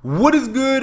What is good?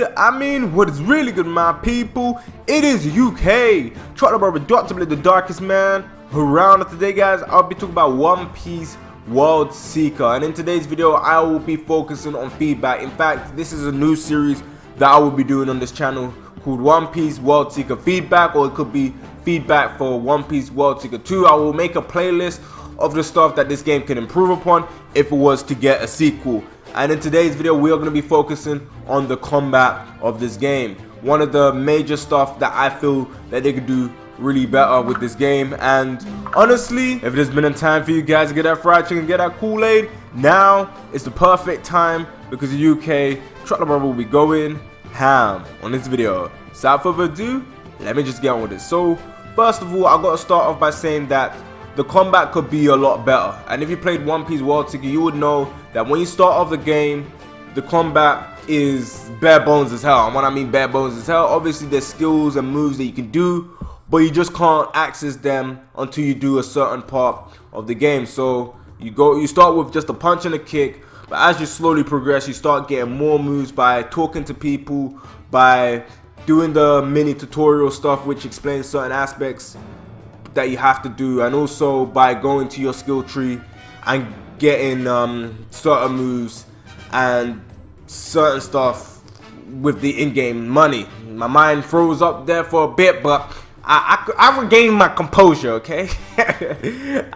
What is really good, my people? It is UK. Try to brother Dr. Blick, the darkest man around. Today, guys, I'll be talking about One Piece World Seeker. And in today's video, I will be focusing on feedback. In fact, this is a new series that I will be doing on this channel called One Piece World Seeker Feedback, or it could be feedback for One Piece World Seeker 2. I will make a playlist of the stuff that this game can improve upon if it was to get a sequel. And in today's video, we are going to be focusing on the combat of this game. One of the major stuff that I feel that they could do really better with this game. And honestly, if it has been a time for you guys to get that fried chicken, get that Kool-Aid, now is the perfect time, because the UK Trucker Brother will be going ham on this video. So without further ado, let me just get on with it. So first of all, I got to start off by saying that the combat could be a lot better. And if you played One Piece World Seeker, you would know that when you start off the game, the combat is bare bones as hell. And when I mean bare bones as hell, obviously there's skills and moves that you can do, but you just can't access them until you do a certain part of the game. So you start with just a punch and a kick, but as you slowly progress, you start getting more moves by talking to people, by doing the mini tutorial stuff which explains certain aspects that you have to do, and also by going to your skill tree and getting certain moves and certain stuff with the in-game money. My mind froze up there for a bit, but I regained my composure, okay?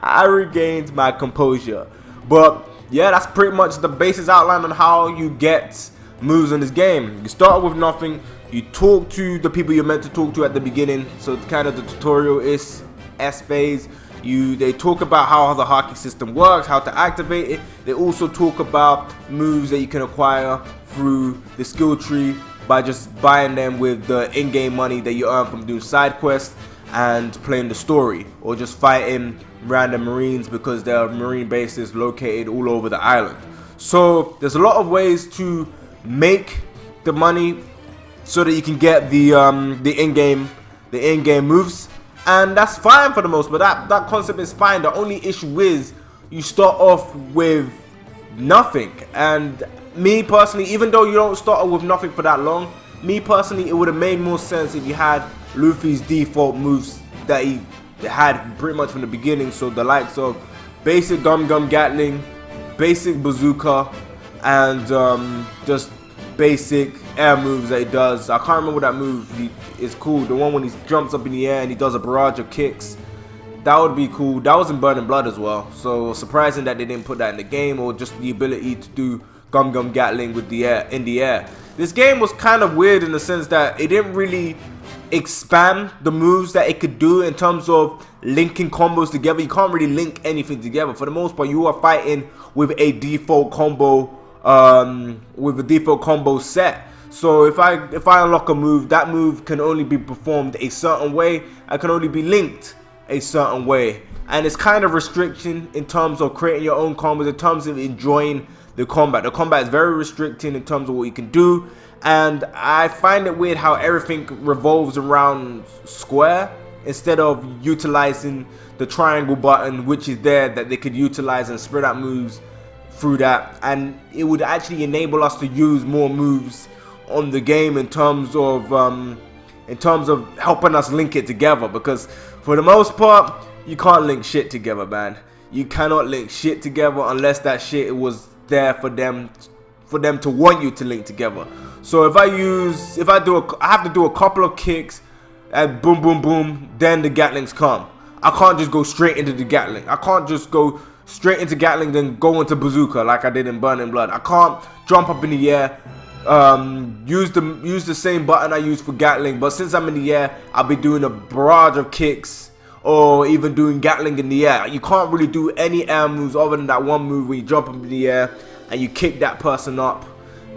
I regained my composure. But yeah, that's pretty much the basic outline on how you get moves in this game. You start with nothing, you talk to the people you're meant to talk to at the beginning, so kind of the tutorial is phase. They talk about how the hockey system works, how to activate it. They also talk about moves that you can acquire through the skill tree by just buying them with the in-game money that you earn from doing side quests and playing the story, or just fighting random marines, because there are marine bases located all over the island. So there's a lot of ways to make the money so that you can get the in-game moves. And that's fine for the most, but that concept is fine. The only issue is you start off with nothing. And me personally, even though you don't start off with nothing for that long, me personally, it would have made more sense if you had Luffy's default moves that he had pretty much from the beginning. So the likes of basic Gum Gum Gatling, basic Bazooka, and just basic air moves that he does. I can't remember that move. It's cool. The one when he jumps up in the air and he does a barrage of kicks. That would be cool. That was in Burning Blood as well. So surprising that they didn't put that in the game, or just the ability to do Gum Gum Gatling with the air in the air. This game was kind of weird in the sense that it didn't really expand the moves that it could do in terms of linking combos together. You can't really link anything together. For the most part, you are fighting with a default combo. With a default combo set. So if I unlock a move, that move can only be performed a certain way. I can only be linked a certain way, and it's kind of restriction in terms of creating your own combos, in terms of enjoying the combat. The combat is very restricting in terms of what you can do, and I find it weird how everything revolves around square instead of utilizing the triangle button, which is there, that they could utilize and spread out moves through that. And it would actually enable us to use more moves on the game in terms of helping us link it together, because for the most part you can't link shit together, man. You cannot link shit together unless that shit was there for them to want you to link together. So I have to do a couple of kicks and boom boom boom, then the Gatlings come. I can't just go straight into the Gatling. I can't just go straight into Gatling then go into Bazooka like I did in Burning Blood. I can't jump up in the air, use the same button I use for Gatling, but since I'm in the air, I'll be doing a barrage of kicks, or even doing Gatling in the air. You can't really do any air moves other than that one move where you jump up in the air and you kick that person up,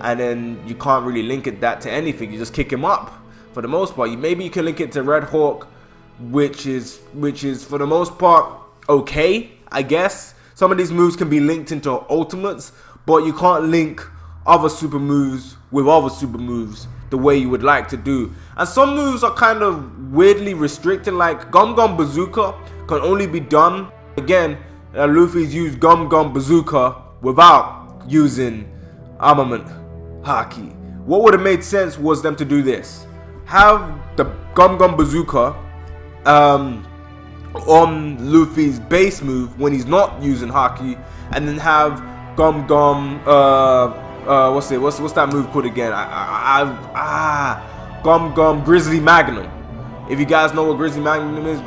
and then you can't really link that to anything. You just kick him up for the most part. Maybe you can link it to Red Hawk, which is for the most part okay, I guess. Some of these moves can be linked into ultimates, but you can't link other super moves with other super moves the way you would like to do. And some moves are kind of weirdly restricted, like Gum Gum Bazooka can only be done, again, Luffy's used Gum Gum Bazooka without using armament haki, what would have made sense was them to do this. Have the Gum Gum Bazooka on Luffy's base move when he's not using Haki, and then have Gum Gum what's that move called again? Gum Gum Grizzly Magnum. If you guys know what Grizzly Magnum is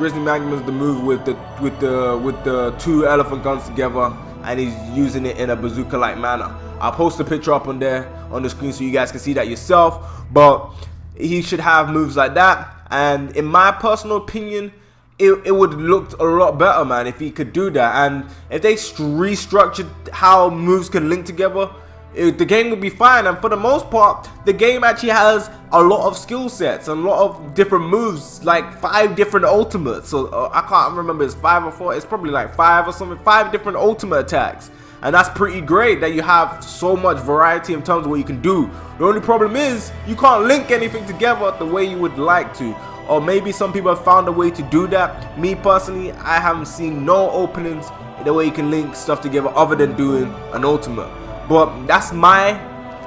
the move with the two elephant guns together, and he's using it in a bazooka like manner. I'll post a picture up on there on the screen so you guys can see that yourself. But he should have moves like that, and in my personal opinion, it would look a lot better, man, if he could do that. And if they restructured how moves can link together, the game would be fine. And for the most part, the game actually has a lot of skill sets and a lot of different moves, like 5 different ultimates. So I can't remember, it's 5 or 4, it's probably like 5 or something, 5 different ultimate attacks. And that's pretty great that you have so much variety in terms of what you can do. The only problem is you can't link anything together the way you would like to. Or maybe some people have found a way to do that. Me personally, I haven't seen no openings the way you can link stuff together other than doing an ultimate. But that's my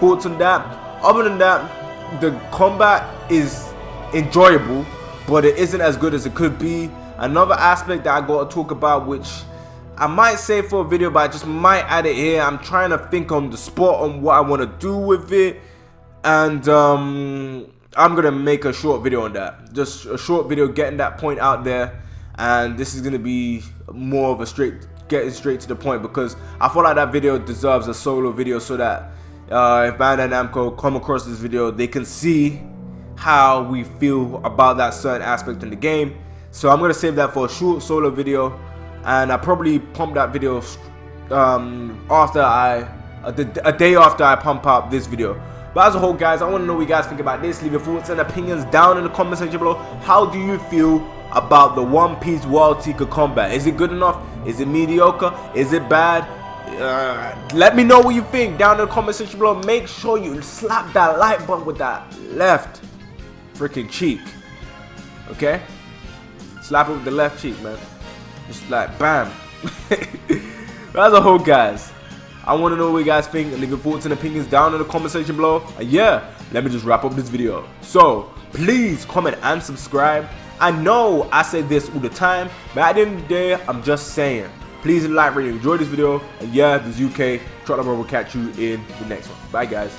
thoughts on that. Other than that, the combat is enjoyable, but it isn't as good as it could be. Another aspect that I got to talk about, which I might save for a video, but I just might add it here. I'm trying to think on the spot on what I want to do with it, and I'm gonna make a short video on that. Just a short video getting that point out there, and this is gonna be more of a getting straight to the point, because I feel like that video deserves a solo video, so that if Bandai Namco come across this video, they can see how we feel about that certain aspect in the game. So I'm gonna save that for a short solo video, and I probably pump that video after a day after I pump out this video. But as a whole, guys, I want to know what you guys think about this. Leave your thoughts and opinions down in the comment section below. How do you feel about the One Piece World Seeker combat? Is it good enough? Is it mediocre? Is it bad? Let me know what you think down in the comment section below. Make sure you slap that like button with that left freaking cheek. Okay? Slap it with the left cheek, man. Just like bam. But as a whole, guys, I want to know what you guys think, and leave your thoughts and opinions down in the comment section below. And yeah, let me just wrap up this video. So please comment and subscribe. I know I say this all the time, but at the end of the day, I'm just saying, please like, really enjoy this video. And yeah, this is UK. Dr.blick will catch you in the next one. Bye, guys.